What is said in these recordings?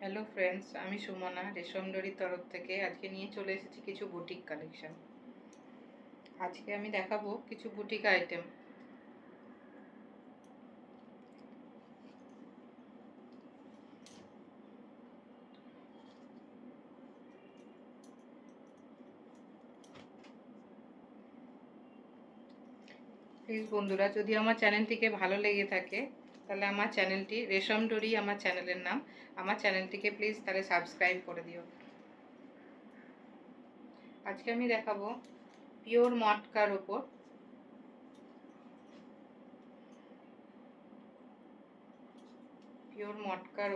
Hello friends, আমি সুমনা রেশমডোরির তরফ থেকে আজকে নিয়ে চলে এসেছি কিছু বুটিক কালেকশন। আজকে আমি দেখাবো কিছু বুটিক আইটেম। প্লিজ বন্ধুরা, যদি আমার চ্যানেলটিকে ভালো লেগে থাকে তাহলে আমার চ্যানেলটি রেশমডোরি আমার চ্যানেলের নাম, আমার চ্যানেলটিকে প্লিজ তাহলে সাবস্ক্রাইব করে দিও। আজকে আমি দেখাবো পিওর মটকার ওপর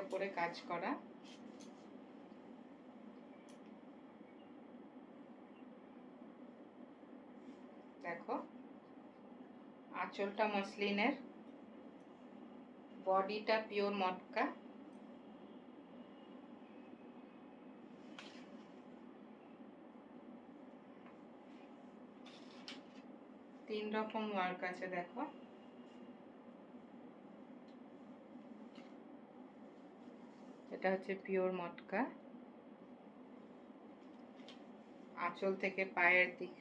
ওপরে কাজ করা। দেখো, আঁচলটা মসলিনের, বডিটা পিওর মটকা, তিন রকম ওয়ার্ক আছে। দেখো, এটা হচ্ছে পিওর মটকা। আঁচল থেকে পায়ের দিক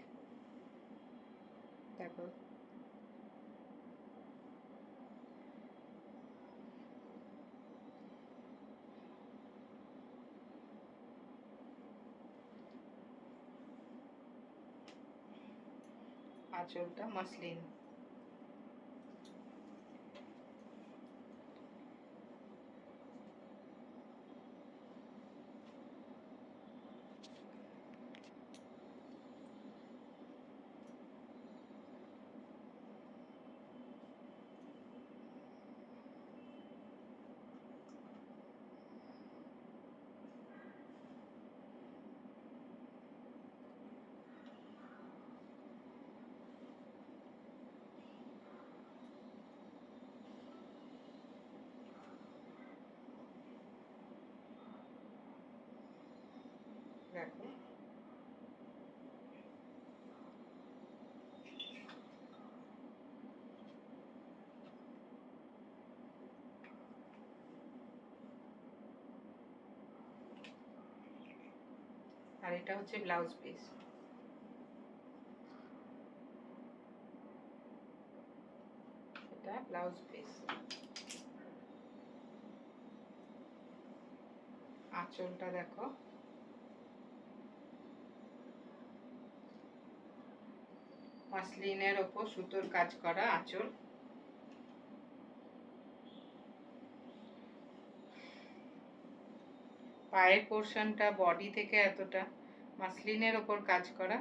দেখো, আঁচলটা মসলিন। দেখো, আর এটা হচ্ছে ব্লাউজ পিস। এটা ব্লাউজ পিস। আঁচলটা দেখো, মসলিনের ওপর সুতোর কাজ করা আঁচল। পায়ের পোর্শনটা বডি থেকে এতটা মসলিনের ওপর কাজ করা,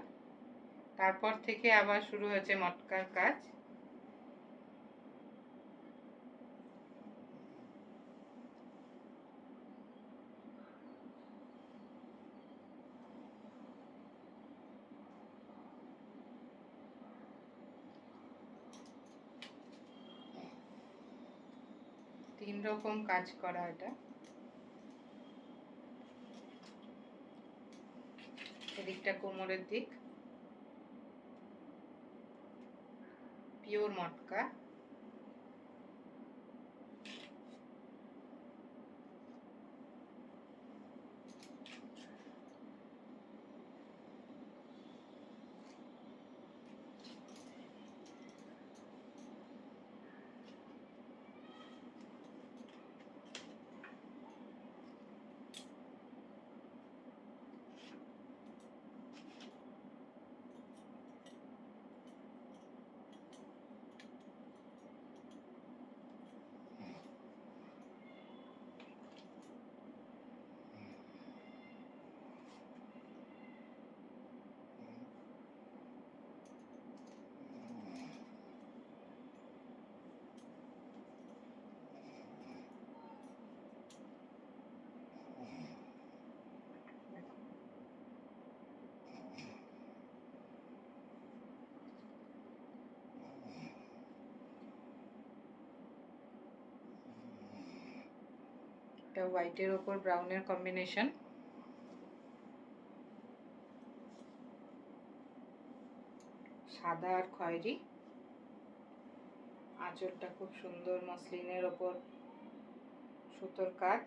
তারপর থেকে আবার শুরু হয়েছে মটকার কাজ। তিন রকম কাজ করা। এটা এদিকটা কোমরের দিক, পিওর মটকা। এটা হোয়াইটের ওপর ব্রাউনের কম্বিনেশন। সাদা আর খয়েরি। আঁচলটা খুব সুন্দর মসলিনের ওপর সুতোর কাজ।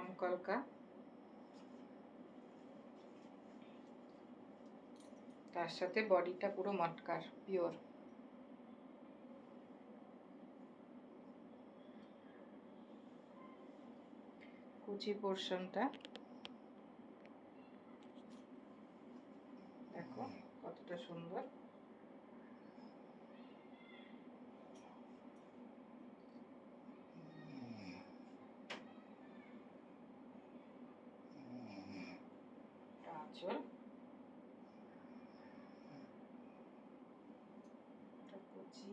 আমকলকা, তার সাথে বডিটা পুরো মটকার পিওর। কুচি পোর্শনটা দেখো কতটা সুন্দর। আঁচল, কুচি,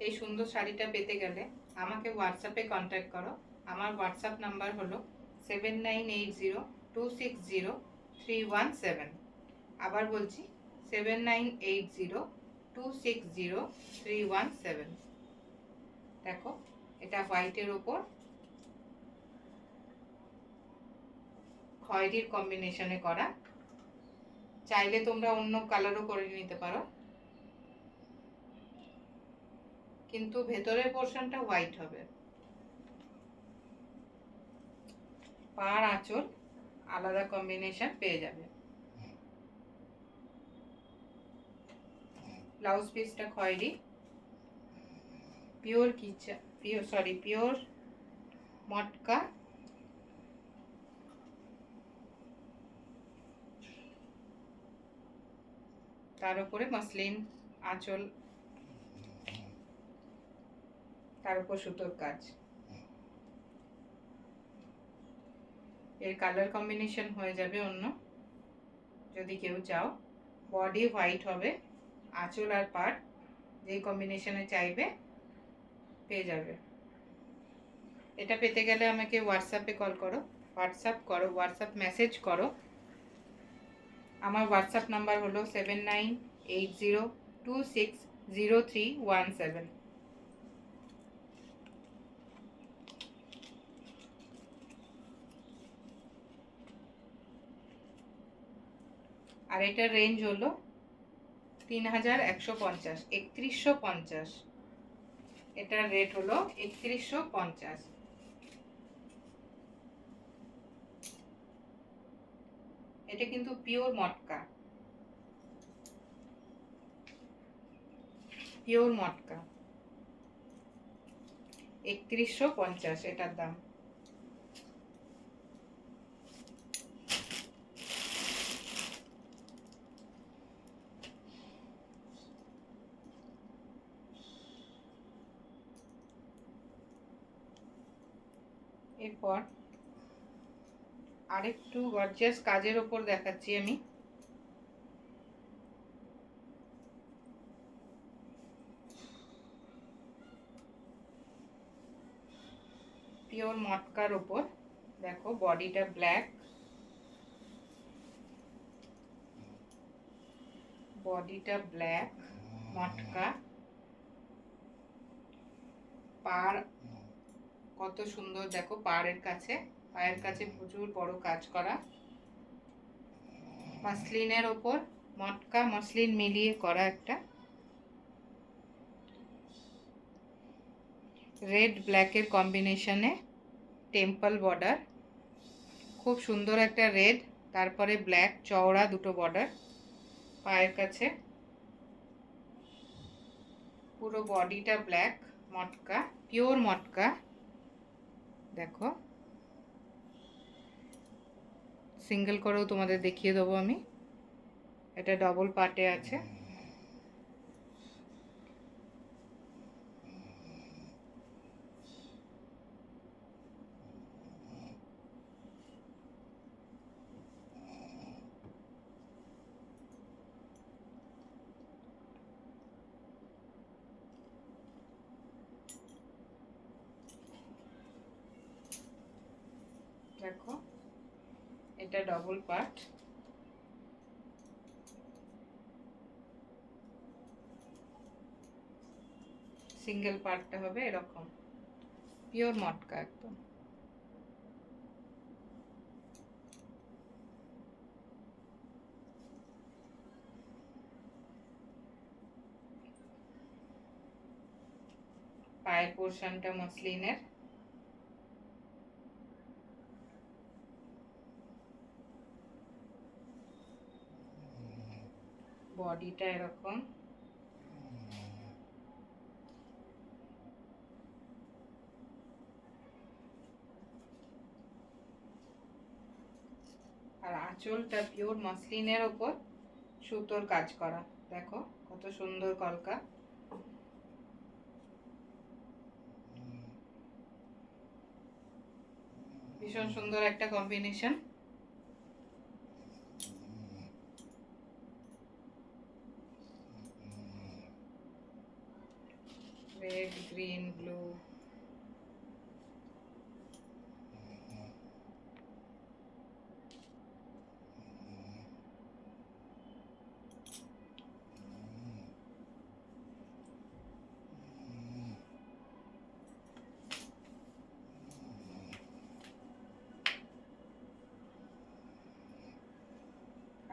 এই সুন্দর শাড়িটা পেতে গেলে আমাকে হোয়াটসঅ্যাপে কন্ট্যাক্ট করো। আমার হোয়াটসঅ্যাপ নাম্বার হলো 7980260317। আবার বলছি 7980260317। দেখো এটা হোয়াইটের ওপর খয়েরির কম্বিনেশনে করা। চাইলে তোমরা অন্য কালারও করে নিতে পারো, কিন্তু ভেতরের পোর্শনটা হোয়াইট হবে। পাড় আঁচল আলাদা কম্বিনেশন পেয়ে যাবে। ব্লাউজ পিসটা খয়েরি, পিওর পিওর মটকা, তার উপরে মসলিন আঁচল, তার উপর সুতোর কাজ। এর কালার কম্বিনেশন হয়ে যাবে অন্য, যদি কেউ চাও। বডি হোয়াইট হবে, আঁচল আর পাড় যেই কম্বিনেশনে চাইবে পেয়ে যাবে। এটা পেতে গেলে আমাকে হোয়াটসঅ্যাপে কল করো, হোয়াটসঅ্যাপ মেসেজ করো। আমার হোয়াটসঅ্যাপ নাম্বার হলো 7980260317। আর এটার রেঞ্জ হলো 3150, 3150। এটার রেট হলো 3150। এটা কিন্তু পিওর মটকা, পিওর মটকা। 3150 এটার দাম। এরপর আরেকটু গর্জিয়াস কাজের ওপর দেখাচ্ছি আমি। পিওর মটকার ওপর দেখো বডিটা ব্ল্যাক, মটকা, পাড় কত সুন্দর দেখো, পায়ের কাছে প্রচুর বড় কাজ করা। মসলিনের ওপর মটকা মসলিন মিলিয়ে করা একটা রেড ব্ল্যাকের কম্বিনেশনে টেম্পল বর্ডার, খুব সুন্দর একটা রেড, তারপরে ব্ল্যাক চওড়া দুটো বর্ডার পায়ের কাছে। পুরো বডিটা ব্ল্যাক মটকা, পিওর মটকা। দেখো সিঙ্গেল করেও তোমাদের দেখিয়ে দেবো আমি। এটা ডবল পার্টে আছে। দেখো এটা ডবল পার্ট, সিঙ্গেল পার্টটা হবে এরকম পিওর মটকা একদম। পায়ের পোর্শনটা মসলিনের, বডিটা এরকম, আর আঁচলটা পিওর মসলিনের ওপর সুতোর কাজ করা। দেখো কত সুন্দর কলকা, ভীষণ সুন্দর একটা কম্বিনেশন। রেড, গ্রিন, ব্লু,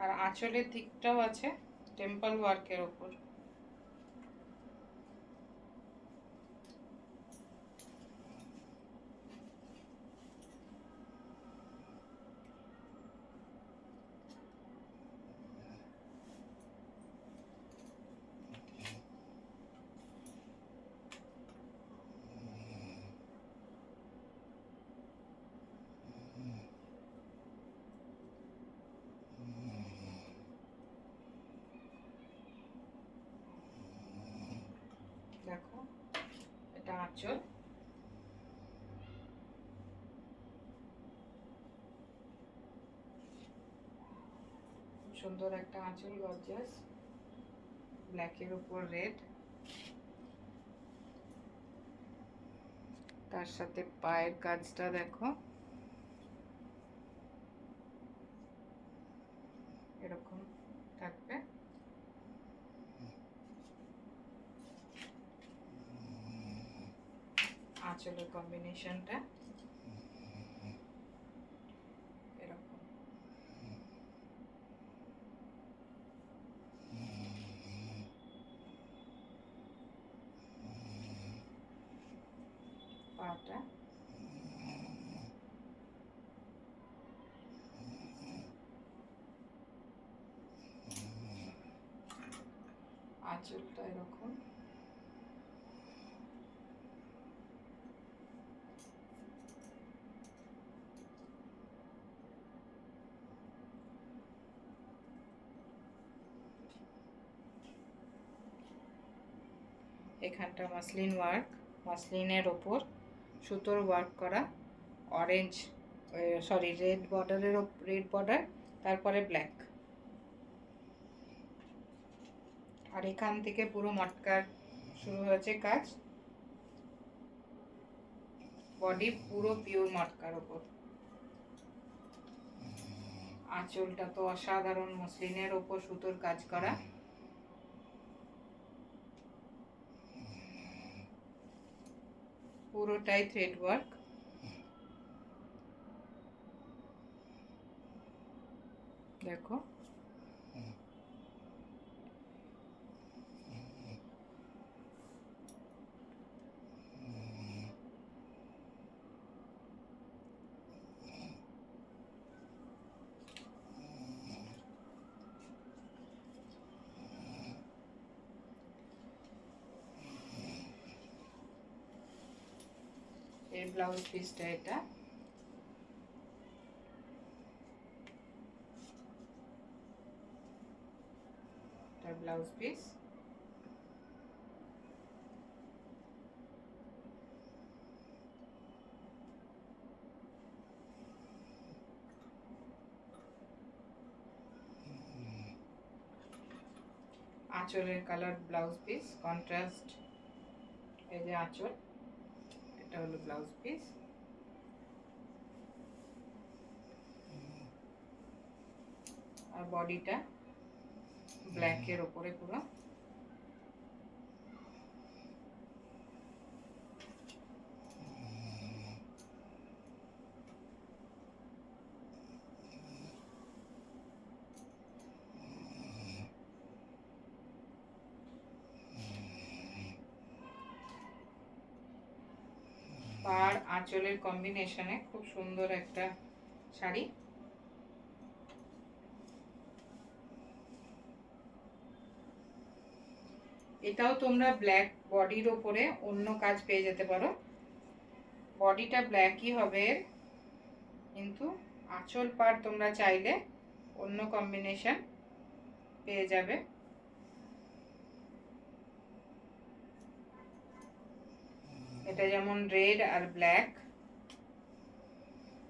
আর আঁচলের দিকটাও আছে টেম্পল ওয়ার্কের ওপর। দেখো এটা আঁচল, সুন্দর একটা আঁচল, গর্জিয়াস, ব্ল্যাকের উপর রেড, তার সাথে পায়ের কাজটা দেখো এরকম থাকবে। আঁচলের কম্বিনেশনটা এরকম, পাটা আঁচলটা এরকম, এখানটা মাসলিন ওয়ার্ক, মাসলিনের ওপর সুতোর ওয়ার্ক করা, অরেঞ্জ সরি রেড বর্ডারের, রেড বর্ডার, তারপরে ব্ল্যাক, আর এখান থেকে পুরো মটকার শুরু হয়েছে কাজ, বডি পুরো পিওর মটকার ওপর। আঁচলটা তো অসাধারণ মসলিনের ওপর সুতোর কাজ করা, পুরোটাই থ্রেড ওয়ার্ক। দেখো এর ব্লাউজ পিসটা এটা, তার ব্লাউজ পিস, আঁচলের কালার ব্লাউজ পিস কন্ট্রাস্ট, এই যে আঁচল, এটা হলো ব্লাউজ পিস, আর বডিটা ব্ল্যাকের ওপরে পুরো, পাড় আঁচলের কম্বিনেশনে খুব সুন্দর একটা শাড়ি। এটাও তোমরা ব্ল্যাক বডির ওপরে অন্য কাজ পেয়ে যেতে পারো, বডিটা ব্ল্যাকই হবে, কিন্তু আঁচল পাড় তোমরা চাইলে অন্য কম্বিনেশন পেয়ে যাবে। এটা যেমন রেড আর ব্ল্যাক,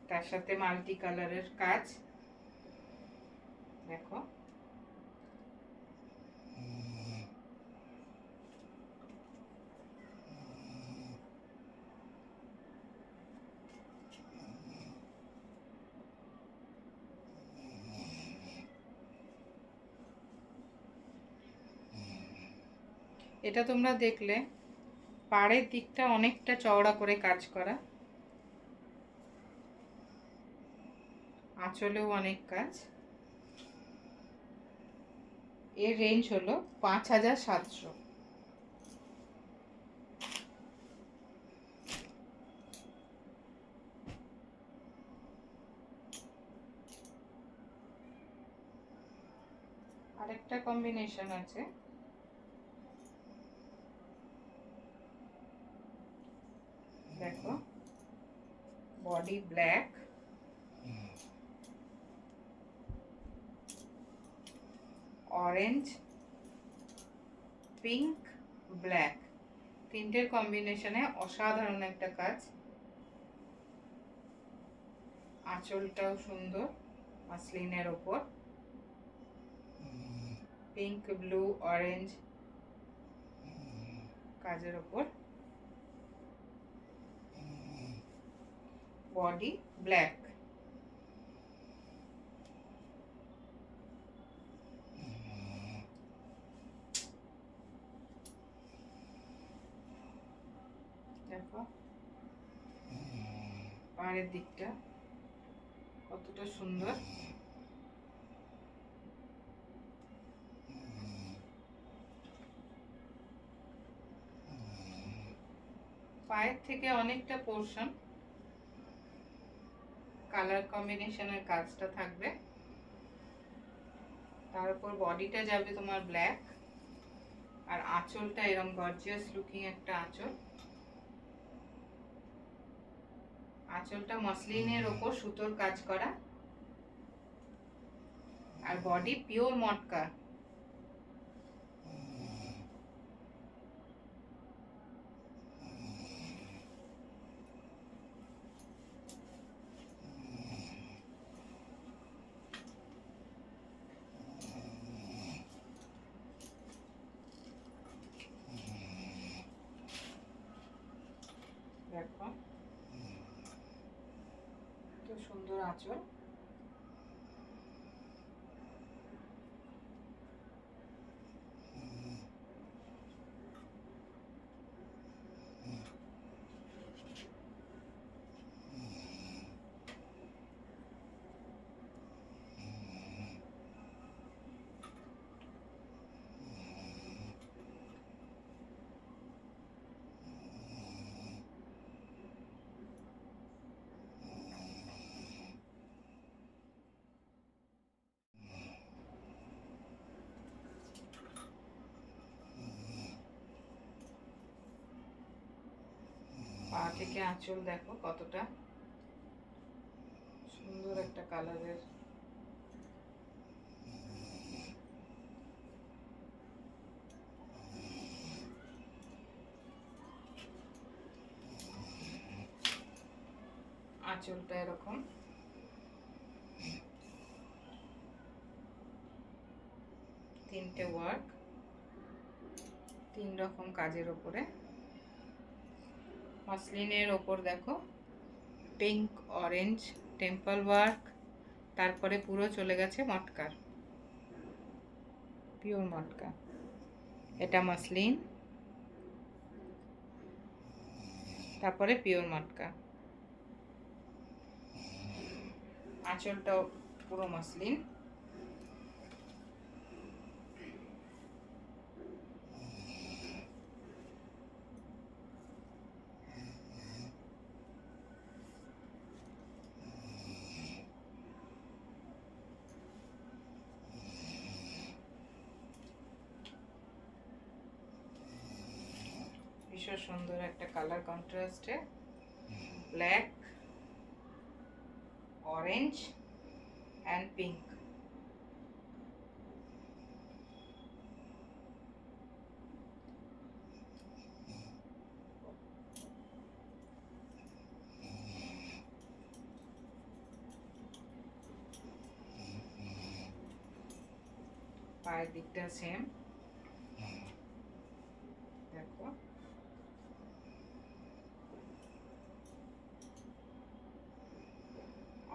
তার সাথে মাল্টি কালারের কাজ দেখো। এটা তোমরা দেখলে পাড়ের দিকটা অনেকটা চওড়া করে কাজ করা, আঁচলেও অনেক কাজ। এর রেঞ্জ হলো 5700। আরেকটা কম্বিনেশন আছে, দেখো body black, orange, pink, black, তিনটের কম্বিনেশনে অসাধারণ একটা কাজ। আঁচলটাও সুন্দর মাসলিনের ওপর, পিঙ্ক, ব্লু, অরেঞ্জ কাজের ওপর, বডি ব্ল্যাক। দেখো পাড়ের দিকটা কতটা সুন্দর। পায়ের থেকে অনেকটা পোর্শন কালার কম্বিনেশনের কাজটা থাকবে, তার উপর বডিটা যাবে তোমার ব্ল্যাক, আর আঁচলটা এরকম গর্জিয়াস লুকিং একটা আঁচল। আঁচলটা মসলিনের ওপর সুতোর কাজ করা, আর বডি পিওর মটকা। দেখো তো সুন্দর আঁচল। পা থেকে আঁচল দেখো কতটা সুন্দর একটা কালারের। আঁচলটা এরকম, তিনটে ওয়ার্ক, তিন রকম কাজের ওপরে। মসলিনের ওপর দেখো পিঙ্ক, অরেঞ্জ, টেম্পল ওয়ার্ক, তারপরে পুরো চলে গেছে মটকার, পিওর মটকা। এটা মসলিন, তারপরে পিওর মটকা। আঁচলটাও পুরো মসলিন। ভীষণ সুন্দর একটা কালার কন্ট্রাস্টে, ব্ল্যাক, অরেঞ্জ অ্যান্ড পিঙ্ক। পায়ের দিকটা সেম, দেখো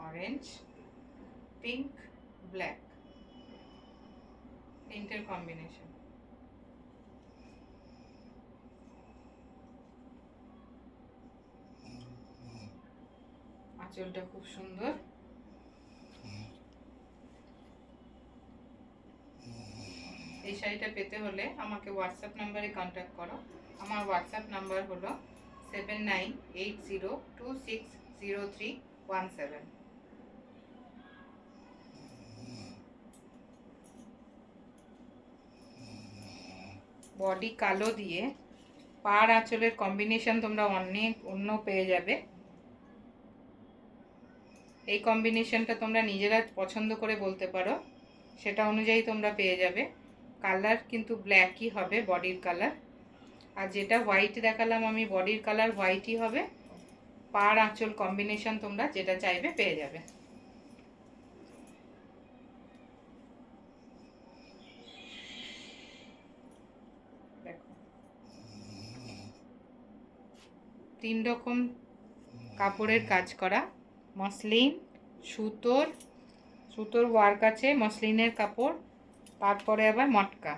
অরেঞ্জ, পিঙ্ক, ব্ল্যাক, তিনটের কম্বিনেশন। আঁচলটা খুব সুন্দর। এই শাড়িটা পেতে হলে আমাকে হোয়াটসঅ্যাপ নাম্বারে কন্ট্যাক্ট করো। আমার হোয়াটসঅ্যাপ নাম্বার হলো 7980260317। বডি কালো দিয়ে পাড় আঁচলের কম্বিনেশন তোমরা অন্য পেয়ে যাবে। এই কম্বিনেশনটা তোমরা নিজেরা পছন্দ করে বলতে পারো, সেটা অনুযায়ী তোমরা পেয়ে যাবে। কালার কিন্তু ব্ল্যাকই হবে বডির কালার, আর যেটা হোয়াইট দেখালাম আমি বডির কালার হোয়াইটই হবে। পাড় আঁচল কম্বিনেশন তোমরা যেটা চাইবে পেয়ে যাবে। দেখো 3 রকম কাপড়ের কাজ করা, মসলিন, সুতোর ওয়ার্ক আছে, মসলিনের কাপড়, তারপরে আবার মটকা।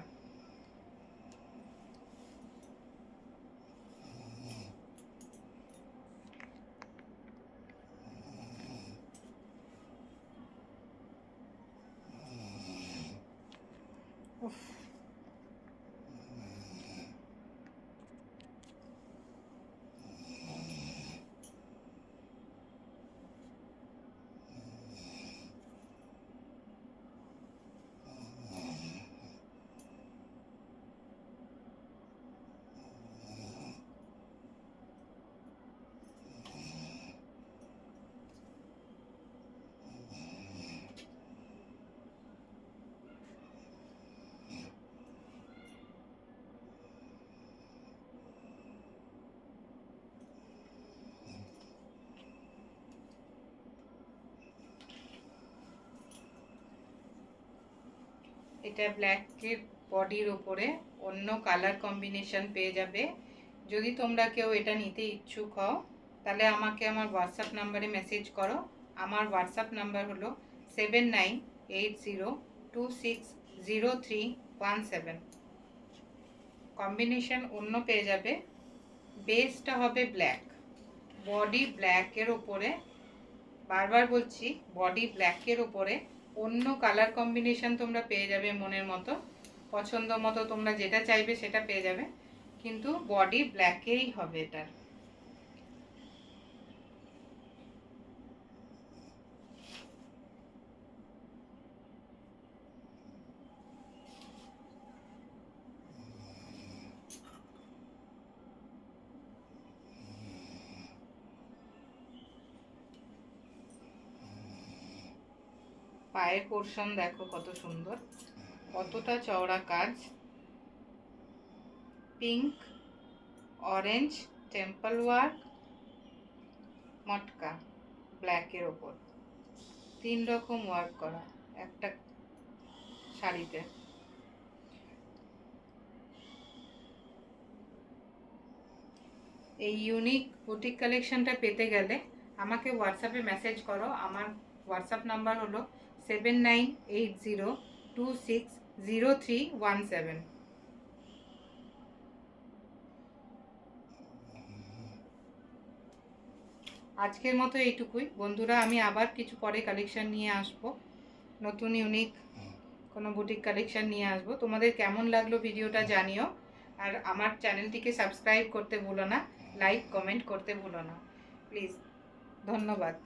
এটা ব্ল্যাকের বডির ওপরে অন্য কালার কম্বিনেশন পেয়ে যাবে। যদি তোমরা কেউ এটা নিতে ইচ্ছুক হও তাহলে আমাকে আমার হোয়াটসঅ্যাপ নাম্বারে মেসেজ করো। আমার হোয়াটসঅ্যাপ নাম্বার হলো 7980260317। কম্বিনেশন অন্য পেয়ে যাবে। বেসটা হবে ব্ল্যাক, বডি ব্ল্যাকের ওপরে, বারবার বলছি বডি ব্ল্যাকের ওপরে অন্য কালার কম্বিনেশন তোমরা পেয়ে যাবে মনের মতো, পছন্দ মতো তোমরা যেটা চাইবে সেটা পেয়ে যাবে, কিন্তু বডি ব্ল্যাকেই হবে এটার। পায়ের পোর্শন দেখো কত সুন্দর, কতটা চওড়া কাজ, পিঙ্ক, অরেঞ্জ, টেম্পল ওয়ার্ক, মটকা ব্ল্যাকের ওপর 3 রকম ওয়ার্ক করা একটা শাড়িতে। এই ইউনিক বুটিক কালেকশনটা পেতে গেলে আমাকে হোয়াটসঅ্যাপে মেসেজ করো। আমার হোয়াটসঅ্যাপ নাম্বার হলো 7980260317। আজকের মতো এইটুকুই বন্ধুরা, আমি আবার কিছু পরে কালেকশন নিয়ে আসবো, নতুন ইউনিক কোনো বুটিক কালেকশন নিয়ে আসবো। তোমাদের কেমন লাগলো ভিডিওটা জানিও, আর আমার চ্যানেলটিকে সাবস্ক্রাইব করতে ভুলো না, লাইক কমেন্ট করতে ভুলো না প্লিজ। ধন্যবাদ।